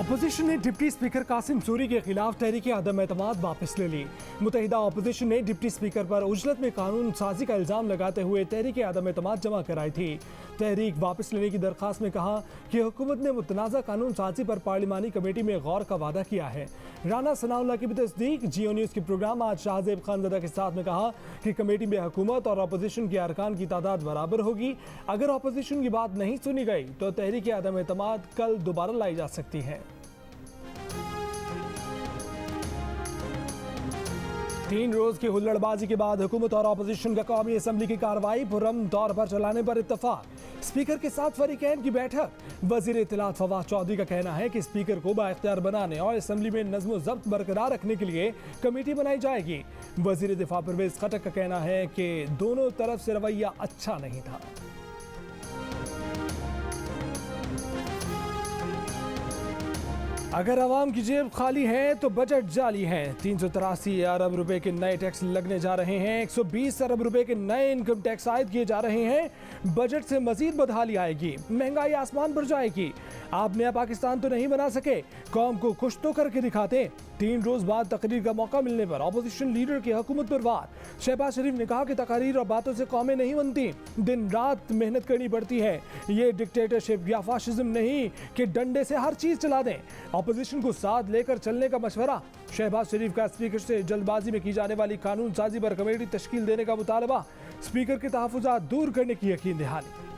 Opposition ने deputy speaker Qasim Suri के खिलाफ तहरीक अदम एतमाद वापस ले ली। मुत्तहिदा अपोजिशन ने डिप्टी स्पीकर पर उजलत में कानून साजी का इल्जाम लगाते हुए तहरीक अदम एतमाद जमा कराई थी। तहरीक वापस लेने की दरखास्त में कहा कि हुकूमत ने मुतनाज़ा कानून साजी पर पार्लिमानी कमेटी में गौर का वादा किया है। राना सनाउल्लाह की भी तस्दीक। जियो न्यूज़ के प्रोग्राम आज शाहजेब खानज़दा के साथ में कहा कि कमेटी में हुकूमत और अपोजिशन के अरकान की तादाद बराबर होगी। अगर अपोजिशन की बात नहीं सुनी गई तो तहरीक अदम एतमाद कल दोबारा लाई जा सकती है। 3 रोज की हुल्लड़बाजी के बाद हुकूमत और अपोजिशन का कौमी असम्बली की कार्रवाई पुरअमन तौर पर चलाने पर इत्तफाक। स्पीकर के साथ फरीकैन की बैठक। वजीर इत्तलात फवाद चौधरी का कहना है कि स्पीकर को बाइख्तियार बनाने और असम्बली में नज़्म व ज़ब्त बरकरार रखने के लिए कमेटी बनाई जाएगी। वजीर दिफा परवेज खटक का कहना है कि दोनों तरफ से रवैया अच्छा नहीं था। अगर आवाम की जेब खाली है तो बजट जाली है। 383 अरब रुपए के नए टैक्स लगने जा रहे हैं। 120 अरब रुपए के नए इनकम टैक्स आयद किए जा रहे हैं। बजट से मजीद बदहाली आएगी, महंगाई आसमान पर जाएगी। आप नया पाकिस्तान तो नहीं बना सके, कौम को खुश तो करके दिखाते। 3 रोज बाद तकरीर का मौका मिलने पर अपोजिशन लीडर की हुकूमत पर वार। शहबाज शरीफ ने कहा कि तकारीर और बातों से कौमें नहीं बनती, दिन रात मेहनत करनी पड़ती है। ये डिक्टेटरशिप या फाशिज्म नहीं कि डंडे से हर चीज चला दें। अपोजिशन को साथ लेकर चलने का मशवरा। शहबाज शरीफ का स्पीकर से जल्दबाजी में की जाने वाली कानून साजी पर कमेटी तश्कील देने का मुतालबा। स्पीकर के तहफ़्फ़ुज़ात दूर करने की यकीन दहानी।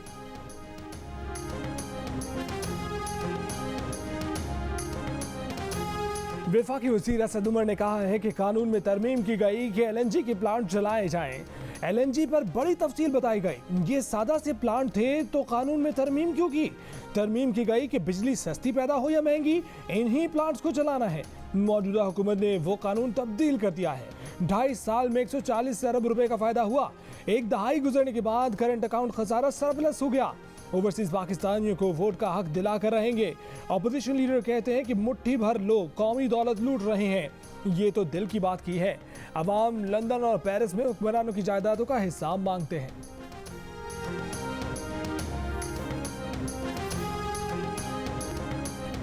वफाकी वज़ीर असद उमर ने कहा है कि कानून में तरमीम की गई कि LNG के प्लांट चलाए जाएं। LNG पर बड़ी तफसील बताई गई। ये सादा से प्लांट थे तो कानून में तरमीम क्यों की? तरमीम की गई कि बिजली सस्ती पैदा हो या महंगी, इन्हीं प्लांट्स को चलाना है। मौजूदा हुकूमत ने वो कानून तब्दील कर दिया है। 2.5 साल में 140 अरब रुपए का फायदा हुआ। एक दहाई गुजरने के बाद करंट अकाउंट खसारा सरप्लस हो गया। ओवरसीज पाकिस्तानियों को वोट का हक दिलाकर रहेंगे। अपोजिशन लीडर कहते हैं कि मुट्ठी भर लोग कौमी दौलत लूट रहे हैं। ये तो दिल की बात की है। अवाम लंदन और पेरिस में हुक्मरानों की जायदादों का हिसाब मांगते हैं।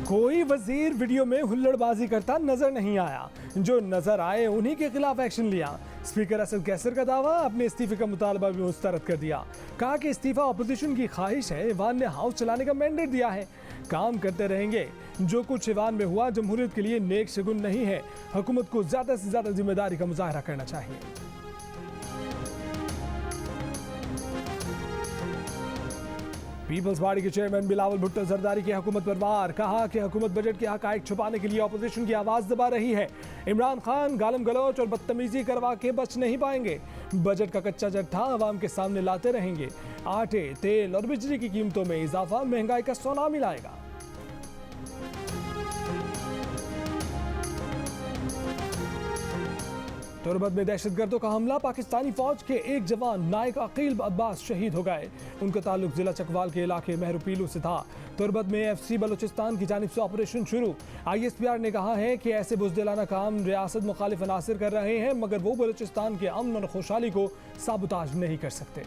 कोई वजीर वीडियो में हुल्लड़बाजी करता नजर नहीं आया। जो नजर आए उन्हीं के खिलाफ एक्शन लिया। स्पीकर असद कैसर का दावा, अपने इस्तीफे का मुतालबा भी मुस्तरद कर दिया। कहा कि इस्तीफा अपोजिशन की ख्वाहिश है, ईवान ने हाउस चलाने का मैंडेट दिया है, काम करते रहेंगे। जो कुछ ईवान में हुआ जमहूरियत के लिए नेक शगुन नहीं है। हुकूमत को ज्यादा से ज्यादा जिम्मेदारी का मुजाहरा करना चाहिए। पीपल्स पार्टी के चेयरमैन बिलावल भुट्टो जरदारी की हुकूमत पर वार। कहा कि हुकूमत बजट के हकायक छुपाने के लिए अपोजिशन की आवाज दबा रही है। इमरान खान गालम गलौच और बदतमीजी करवा के बच नहीं पाएंगे। बजट का कच्चा जट्ठा आवाम के सामने लाते रहेंगे। आटे, तेल और बिजली की कीमतों में इजाफा महंगाई का सुनामी लाएगा। तुर्बत में दहशतगर्दों का हमला। पाकिस्तानी फौज के एक जवान नायक अकील अब्बास शहीद हो गए। उनका ताल्लुक जिला चकवाल के इलाके मेहरुपीलू से था। तुर्बत में FC बलूचिस्तान की जानिब से ऑपरेशन शुरू। ISPR ने कहा है कि ऐसे बुज़दिलाना काम रियासत मुखालिफ अनासिर कर रहे हैं, मगर वो बलूचिस्तान के अमन और खुशहाली को साबुताज नहीं कर सकते।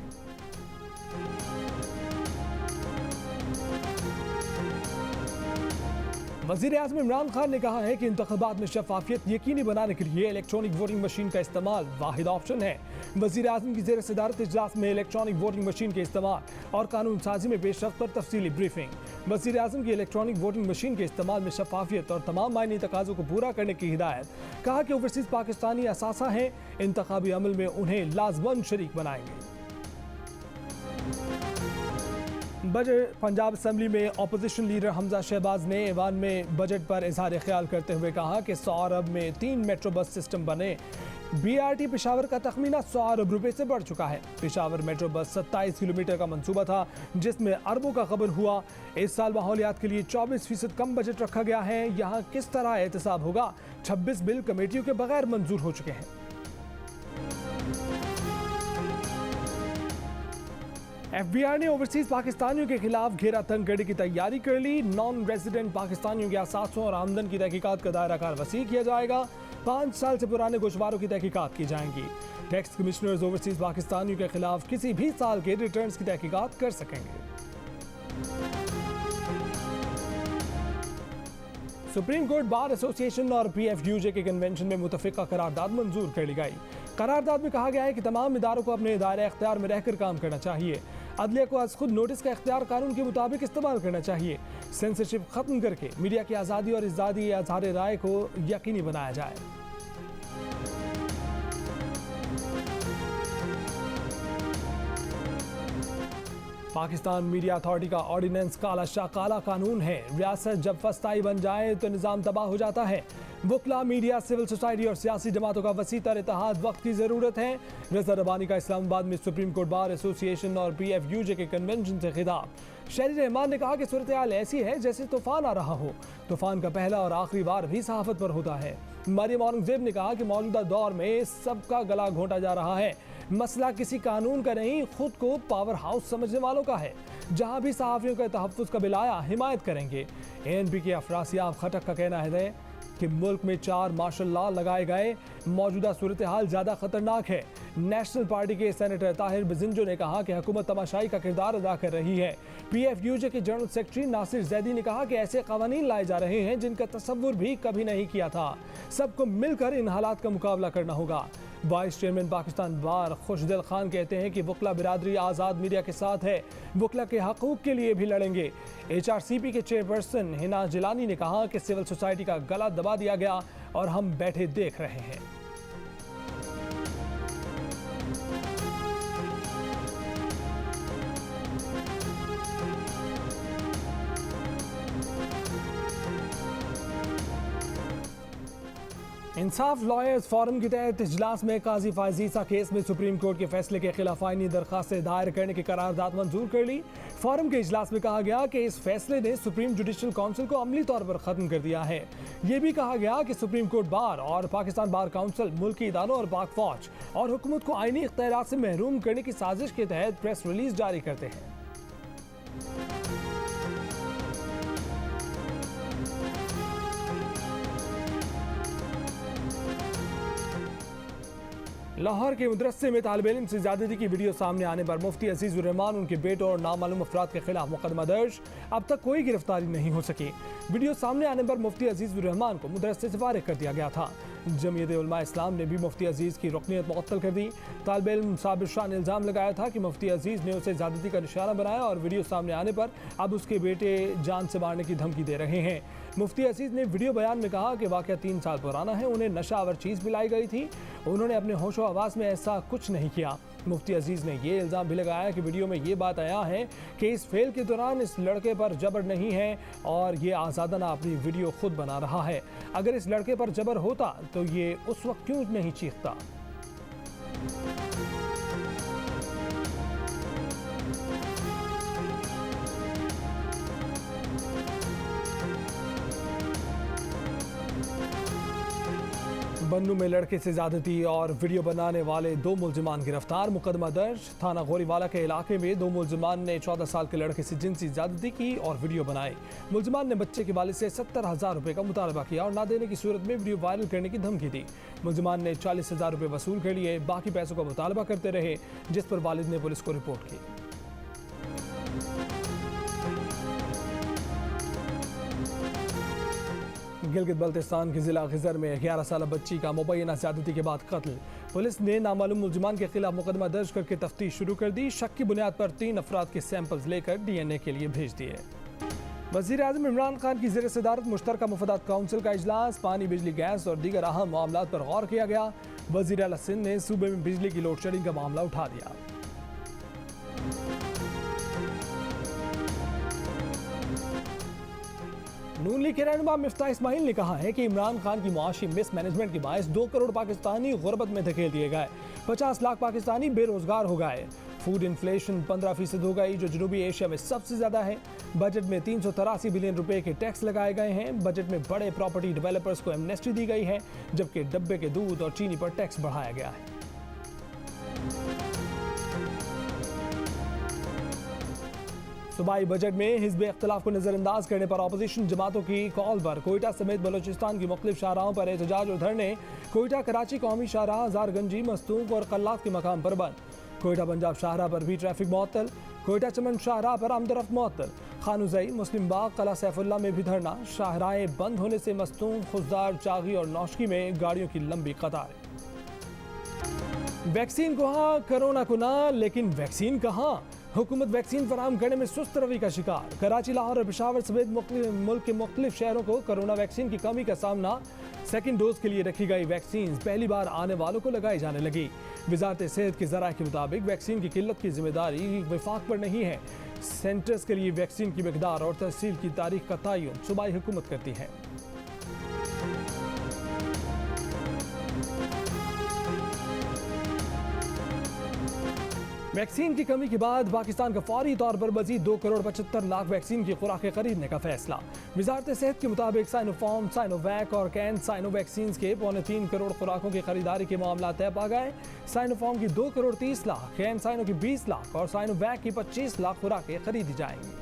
वज़ीर आज़म इमरान खान ने कहा है कि इंतख़ाबात में शफ़ाफ़ियत यकीनी बनाने के लिए इलेक्ट्रॉनिक वोटिंग मशीन का इस्तेमाल वाहिद ऑप्शन है। वज़ीर आज़म की ज़ेर सदारत इजलास में इलेक्ट्रॉनिक वोटिंग मशीन के इस्तेमाल और कानून साजी में पेशरफ्त पर तफसीली ब्रीफिंग। वज़ीर आज़म की इलेक्ट्रॉनिक वोटिंग मशीन के इस्तेमाल में शफ़ाफ़ियत और तमाम मायनी तकाज़ों को पूरा करने की हिदायत। कहा कि ओवरसीज़ पाकिस्तानी असासा हैं, इंतख़ाबी अमल में उन्हें लाज़मन शरीक बनाएंगे। बजट पंजाब असम्बली में अपोजिशन लीडर हमजा शहबाज ने ईवान में बजट पर इजहार ख्याल करते हुए कहा कि 100 अरब में 3 मेट्रो बस सिस्टम बने। BRT पेशावर का तखमीना 100 अरब रुपए से बढ़ चुका है। पेशावर मेट्रो बस 27 किलोमीटर का मंसूबा था, जिसमें अरबों का खबर हुआ। इस साल माहौलियात के लिए 24% कम बजट रखा गया है। यहाँ किस तरह एहतसाब होगा? 26 बिल कमेटियों के बगैर मंजूर हो चुके हैं। FBI ने ओवरसीज पाकिस्तानियों के खिलाफ घेरा तंग करने की तैयारी कर ली। नॉन रेजिडेंट पाकिस्तानियों के असासों और आमदन की तहकीकात का दायरा कार वसी किया जाएगा। 5 साल से पुराने गोशवारों की तहकीकात की जाएंगी। टैक्स कमिश्नर्स ओवरसीज पाकिस्तानियों के खिलाफ किसी भी साल के रिटर्न्स की तहकीकात कर सकेंगे। सुप्रीम कोर्ट बार एसोसिएशन और PFUJ के कन्वेंशन में मुतफिका करारदाद मंजूर कर ली गई। करारदाद में कहा गया है कि तमाम इदारों को अपने दायरे इख्तियार में रहकर काम करना चाहिए। अदलिया को आज खुद नोटिस का इख्तियार कानून के मुताबिक इस्तेमाल करना चाहिए। सेंसरशिप खत्म करके मीडिया की आज़ादी और इज़ादी इज़हार राय को यकीनी बनाया जाए। पाकिस्तान मीडिया अथॉरिटी का ऑर्डिनेंस काला शाह काला कानून है। रियासत जब फस्ताई बन जाए तो निज़ाम तबाह हो जाता है। वकला, मीडिया, सिविल सोसाइटी और सियासी जमातों का वसी तर इत्तेहाद वक्त की ज़रूरत है। रज़ा रब्बानी का इस्लामाबाद में सुप्रीम कोर्ट बार एसोसिएशन और PFUJ के कन्वेंशन से खिताब। शहरी रहमान ने कहा कि सूरत हाल ऐसी है जैसे तूफान आ रहा हो। तूफान का पहला और आखिरी बार भी सहाफत पर होता है। मरियम औरंगजेब ने कहा कि मौजूदा दौर में सबका गला घोंटा जा रहा है। मसला किसी कानून का नहीं, खुद को पावर हाउस समझने वालों का है। जहां भी सहाफ़ियों का तहफ़्फ़ुज़ का बिल आया, हिमायत करेंगे। ANP के अफरासियाब खटक का कहना है कि मुल्क में 4 मार्शल लॉ लगाए गए, मौजूदा सूरत हाल ज़्यादा ख़तरनाक है। नेशनल पार्टी के सेनेटर ताहिर बिजिंजो ने कहा कि हुकूमत तमाशाई का किरदार अदा कर रही है। PFUJ के जनरल सेक्रेटरी नासिर जैदी ने कहा कि ऐसे क़वानीन लाए जा रहे हैं जिनका तसव्वुर भी कभी नहीं किया था। सबको मिलकर इन हालात का मुकाबला करना होगा। वाइस चेयरमैन पाकिस्तान बार खुशदिल खान कहते हैं कि वकला बिरादरी आज़ाद मीडिया के साथ है, वकला के हकूक़ के लिए भी लड़ेंगे। HRCP के चेयरपर्सन हिना जिलानी ने कहा कि सिविल सोसाइटी का गला दबा दिया गया और हम बैठे देख रहे हैं। इंसाफ लॉयर्स फोरम के तहत इजलास में काजी फायजीसा केस में सुप्रीम कोर्ट के फैसले के खिलाफ आईनी दरखास्तें दायर करने की करारदाद मंजूर कर ली। फोरम के इजलास में कहा गया कि इस फैसले ने सुप्रीम जुडिशल काउंसिल को अमली तौर पर खत्म कर दिया है। ये भी कहा गया कि सुप्रीम कोर्ट बार और पाकिस्तान बार काउंसिल मुल्की इदारों और पाक फौज और हुकूमत को आईनी इख्तियारात से महरूम करने की साजिश के तहत प्रेस रिलीज जारी करते हैं। लाहौर के मदरसे में तालिब इल्म से ज़्यादती की वीडियो सामने आने पर मुफ्ती अजीज़ुर रहमान, उनके बेटों और नामालूम अफराद के खिलाफ मुकदमा दर्ज। अब तक कोई गिरफ्तारी नहीं हो सकी। वीडियो सामने आने पर मुफ्ती अजीज़ुर रहमान को मदरसे से फारिग कर दिया गया था। जमीयत उलमा इस्लाम ने भी मुफ्ती अजीज़ की रुकनियत मुअत्तल कर दी। तालिब इल्म साबिर शाह ने इल्ज़ाम लगाया था कि मुफ्ती अजीज़ ने उसे ज़्यादती का निशाना बनाया और वीडियो सामने आने पर अब उसके बेटे जान से मारने की धमकी दे रहे हैं। मुफ्ती अजीज़ ने वीडियो बयान में कहा कि वाक़या 3 साल पुराना है, उन्हें नशावर चीज़ पिलाई गई थी, उन्होंने अपने होशो हवास में ऐसा कुछ नहीं किया। मुफ्ती अजीज़ ने ये इल्ज़ाम भी लगाया कि वीडियो में ये बात आया है कि इस फेल के दौरान इस लड़के पर जबर नहीं है और ये आज़ादाना अपनी वीडियो खुद बना रहा है। अगर इस लड़के पर जबर होता तो ये उस वक्त क्यों नहीं चीखता। बन्नू में लड़के से ज्यादती और वीडियो बनाने वाले 2 मुलजिमान गिरफ्तार, मुकदमा दर्ज। थाना गोरीवाला के इलाके में 2 मुलजिमान ने 14 साल के लड़के से जिनसी ज्यादती की और वीडियो बनाए। मुलजिमान ने बच्चे के वालिद से 70,000 रुपये का मुतालबा किया और ना देने की सूरत में वीडियो वायरल करने की धमकी दी। मुलजिमान ने 40,000 रुपये वसूल कर लिए, बाकी पैसों का मुतालबा करते रहे, जिस पर वालिद ने पुलिस को रिपोर्ट की। गिलगित बल्तिस्तान के जिला खिजर में 11 साल बच्ची का मुबैना ज़्यादती के बाद कत्ल। पुलिस ने नामालूम मुलजिमान के खिलाफ मुकदमा दर्ज करके तफ्तीश शुरू कर दी। शक की बुनियाद पर 3 अफराद के सैंपल्स लेकर DNA के लिए भेज दिए। वज़ीर आज़म इमरान खान की ज़ेर सदारत मुश्तरका मुफादात काउंसिल का इजलास, पानी, बिजली, गैस और दीगर अहम मामलात पर गौर किया गया। वज़ीर आला सिंध ने सूबे में बिजली की लोड शेडिंग का मामला उठा दिया। नून लीग के रहनुमा मिफ्ताह इस्माइल ने कहा है कि इमरान खान की मुआशी मिसमैनेजमेंट के बायस 2 करोड़ पाकिस्तानी गुर्बत में धकेल दिए गए, 50 लाख पाकिस्तानी बेरोजगार हो गए। फूड इन्फ्लेशन 15% हो गई, जो जनूबी एशिया में सबसे ज्यादा है। बजट में 383 बिलियन रुपए के टैक्स लगाए गए हैं। बजट में बड़े प्रॉपर्टी डेवलपर्स को एमनेस्टी दी गई है, जबकि डब्बे के दूध और चीनी पर टैक्स बढ़ाया गया है। सूबाई बजट में हिज़्ब इख्तिलाफ को नजरअंदाज करने पर अपोजिशन जमातों की कॉल पर कोयटा समेत बलोचिस्तान की मुख्तलिफ शाहराहों पर एहतजाज और धरने। कोयटा कराची कौमी शाहराह, हज़ारगंजी, मस्तूक और कल्लात के मकाम पर बंद। कोयटा पंजाब शाहराह पर भी ट्रैफिक मुअत्तल। कोयटा चमन शाहराह पर आमदरफ्त मुअत्तल। खानुजई, मुस्लिम बाग, कला सैफुल्ला में भी धरना। शाहराहें बंद होने से मस्तूम, खुशदार, चागी और नौशकी में गाड़ियों की लंबी कतारें। वैक्सीन को हाँ, कोरोना को ना, लेकिन वैक्सीन कहाँ? हुकूमत वैक्सीन फराहम करने में सुस्त रवि का शिकार। कराची, लाहौर और पेशावर समेत मुल्क के मुख्तलिफ शहरों को कोरोना वैक्सीन की कमी का सामना। सेकेंड डोज के लिए रखी गई वैक्सीन पहली बार आने वालों को लगाई जाने लगी। वजारत सेहत के ज़राए के मुताबिक वैक्सीन की किल्लत की जिम्मेदारी वफाक पर नहीं है। सेंटर्स के लिए वैक्सीन की मकदार और तहसील की तारीख का तयन सूबाई हुकूमत करती है। वैक्सीन की कमी के बाद पाकिस्तान का फौरी तौर पर मजीद 2 करोड़ 75 लाख वैक्सीन की खुराकें खरीदने का फैसला। वजारत सेहत के मुताबिक साइनोफार्म, साइनोवैक और कैन साइनो वैक्सीन के 3.25 करोड़ खुराकों की खरीदारी के मामला तय पा गए। साइनोफार्म की 2 करोड़ 30 लाख, कैन साइनो की 20 लाख और साइनोवैक की 25 लाख खुराकें खरीदी जाएंगी।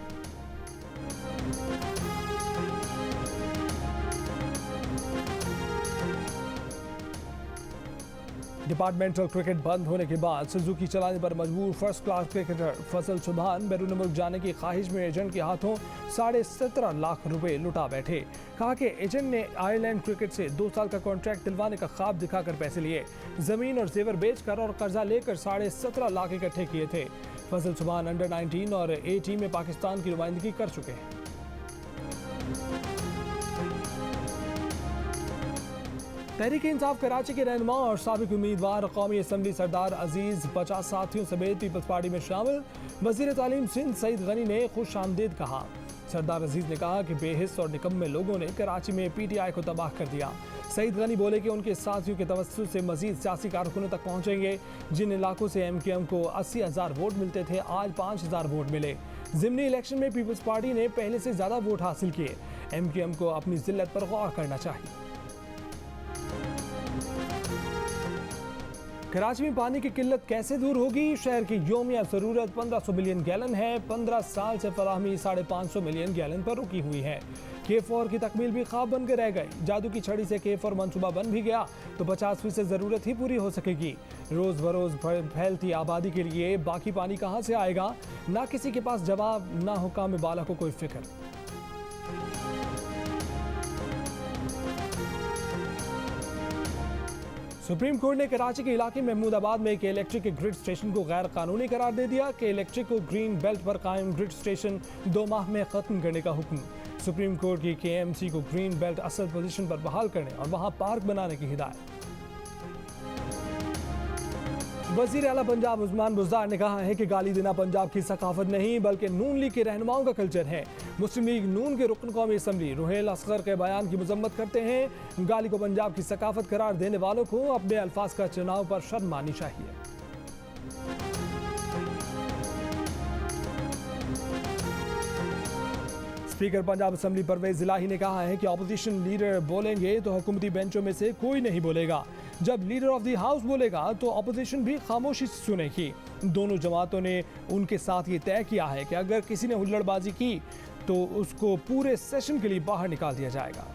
डिपार्टमेंटल क्रिकेट बंद होने के बाद सुजुकी चलाने पर मजबूर फर्स्ट क्लास क्रिकेटर फजल सुबहान बैरून मुल्क जाने की ख्वाहिश में एजेंट के हाथों 17.5 लाख रुपए लुटा बैठे। कहा कि एजेंट ने आयरलैंड क्रिकेट से 2 साल का कॉन्ट्रैक्ट दिलवाने का ख्वाब दिखाकर पैसे लिए, जमीन और जेवर बेचकर और कर्जा लेकर 17.5 लाख इकट्ठे किए थे। फजल सुबहान अंडर 19 और ए टीम में पाकिस्तान की नुमाइंदगी कर चुके हैं। तहरीक इंसाफ कराची के रहनुमा और साबिक उम्मीदवार कौमी असम्बली सरदार अजीज 50 साथियों समेत पीपल्स पार्टी में शामिल। वजीर तालीम सिंध सईद गनी ने खुश आमदीद कहा। सरदार अजीज ने कहा कि बेहिस और निकम्मे लोगों ने कराची में PTI को तबाह कर दिया। सईद गनी बोले कि उनके साथियों के तवज्जुह से मजीद सियासी कारकुनों तक पहुँचेंगे। जिन इलाकों से MKM को 80,000 वोट मिलते थे, आज 5,000 वोट मिले। ज़िमनी इलेक्शन में पीपल्स पार्टी ने पहले से ज़्यादा वोट हासिल किए। MKM को अपनी जिल्लत पर गौर करना चाहिए। कराची में पानी की किल्लत कैसे दूर होगी? शहर की योमिया ज़रूरत 1500 मिलियन गैलन है। 15 साल से फराहमी 550 मिलियन गैलन पर रुकी हुई है। K4 की तकमील भी ख्वाब बनकर रह गई। जादू की छड़ी से K4 मंसूबा बन भी गया तो 50% ज़रूरत ही पूरी हो सकेगी। रोज़ बरोज़ फैलती आबादी के लिए बाकी पानी कहाँ से आएगा? ना किसी के पास जवाब, ना हुकाम बाला को कोई फिक्र। सुप्रीम कोर्ट ने कराची के इलाके महमूदाबाद में के इलेक्ट्रिक के ग्रिड स्टेशन को गैर कानूनी करार दे दिया। के इलेक्ट्रिक को ग्रीन बेल्ट पर कायम ग्रिड स्टेशन 2 माह में खत्म करने का हुक्म। सुप्रीम कोर्ट की KMC को ग्रीन बेल्ट असल पोजीशन पर बहाल करने और वहां पार्क बनाने की हिदायत। वजीर आला पंजाब उस्मान बुज़दार ने कहा है कि गाली देना पंजाब की सकाफत नहीं बल्कि नून लीग के रहनुमाओं का कल्चर है। मुस्लिम लीग नून के रुकन कौमी असम्बली रुहेल असगर के बयान की मजम्मत करते हैं। गाली को पंजाब की सकाफत करार देने वालों को अपने अल्फाज का चुनाव पर शर्म माननी चाहिए। स्पीकर पंजाब असम्बली परवेज इलाही ने कहा है कि अपोजिशन लीडर बोलेंगे तो हुकूमती बेंचों में से कोई नहीं बोलेगा। जब लीडर ऑफ द हाउस बोलेगा तो अपोजिशन भी खामोशी से सुनेगी। दोनों जमातों ने उनके साथ ये तय किया है कि अगर किसी ने हुल्लड़बाजी की तो उसको पूरे सेशन के लिए बाहर निकाल दिया जाएगा।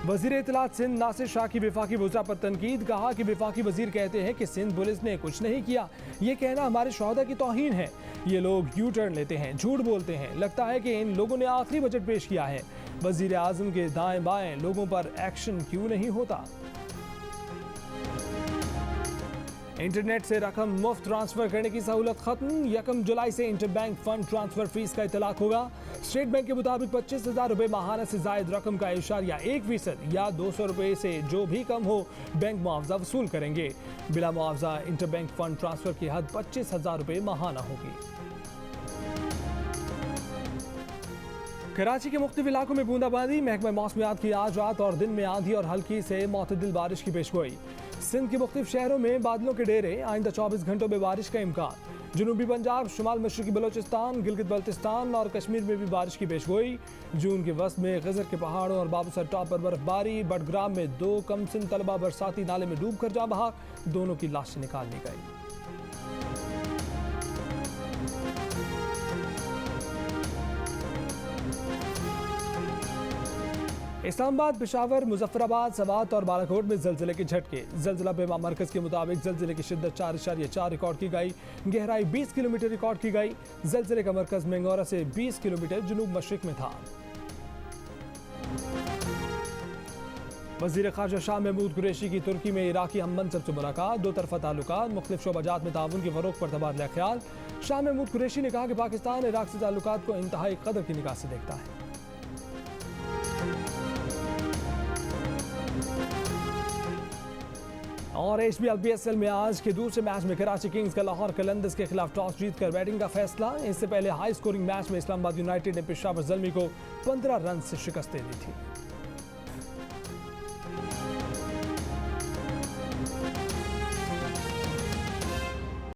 वजीर इत्तलात सिंध नासिर शाह की वफाकी वज़रा पर तनकीद। कहा कि वफाकी वजीर कहते हैं कि सिंध पुलिस ने कुछ नहीं किया। ये कहना हमारे शोहदा की तौहीन है। ये लोग यू टर्न लेते हैं, झूठ बोलते हैं। लगता है कि इन लोगों ने आखिरी बजट पेश किया है। वजीर आजम के दाएं बाएं लोगों पर एक्शन क्यों नहीं होता? इंटरनेट से रकम मुफ्त ट्रांसफर करने की सहूलत खत्म। 1 जुलाई से इंटरबैंक फंड ट्रांसफर फीस का इतलाक होगा। स्टेट बैंक के मुताबिक 25,000 रुपए माहाना से जायद रकम का 1% या 200 रुपए से जो भी कम हो बैंक मुआवजा वसूल करेंगे। बिला मुआवजा इंटरबैंक फंड ट्रांसफर की हद 25,000 रुपए माहाना होगी। कराची के मुख्तलिफ इलाकों में बूंदाबांदी। महकमा मौसमियात की आज रात और दिन में आंधी और हल्की से मुतदिल बारिश की पेशगोई। सिंध के मुख्तलिफ शहरों में बादलों के डेरे। आइंदा 24 घंटों में बारिश का इम्कान। जनूबी पंजाब, शुमाल मशरकी बलोचिस्तान, गिलगित बल्तिस्तान और कश्मीर में भी बारिश की पेशगोई। जून के वस्त में गजर के पहाड़ों और बाबूसर टॉप पर बर्फबारी। बडग्राम में 2 कमसिन तलबा बरसाती नाले में डूब कर जा बहा। दोनों की लाशें निकाल ली गई। इस्लामाबाद, पेशावर, मुजफ्फराबाद, सवात और बालाकोट में जलजिले के झटके। जलजिला बीमा मरकज के मुताबिक जलजिले की शिद्दत 4.4 रिकॉर्ड की गई, गहराई 20 किलोमीटर रिकॉर्ड की गई। जलजिले का मरकज मेंगोरा से 20 किलोमीटर जुनूब मशरिक में था। वज़ीर ख़ारजा शाह महमूद कुरैशी की तुर्की में इराकी हम मंसब से मुलाकात। दो तरफा ताल्लुकात, मुख्तलिफ शोबाजात में ताउन के फ़रोग़ पर तबादला ख्याल। शाह महमूद कुरैशी ने कहा कि पाकिस्तान इराक से ताल्लुकात को इंतहाई कदर की निगाह से देखता है। और HBL में आज के दूसरे मैच में कराची किंग्स का लाहौर कलंदर्स के खिलाफ टॉस जीतकर बैटिंग का फैसला। इससे पहले हाई स्कोरिंग मैच में इस्लामाबाद यूनाइटेड ने पेशावर ज़ल्मी को 15 रन से शिकस्त दे दी थी।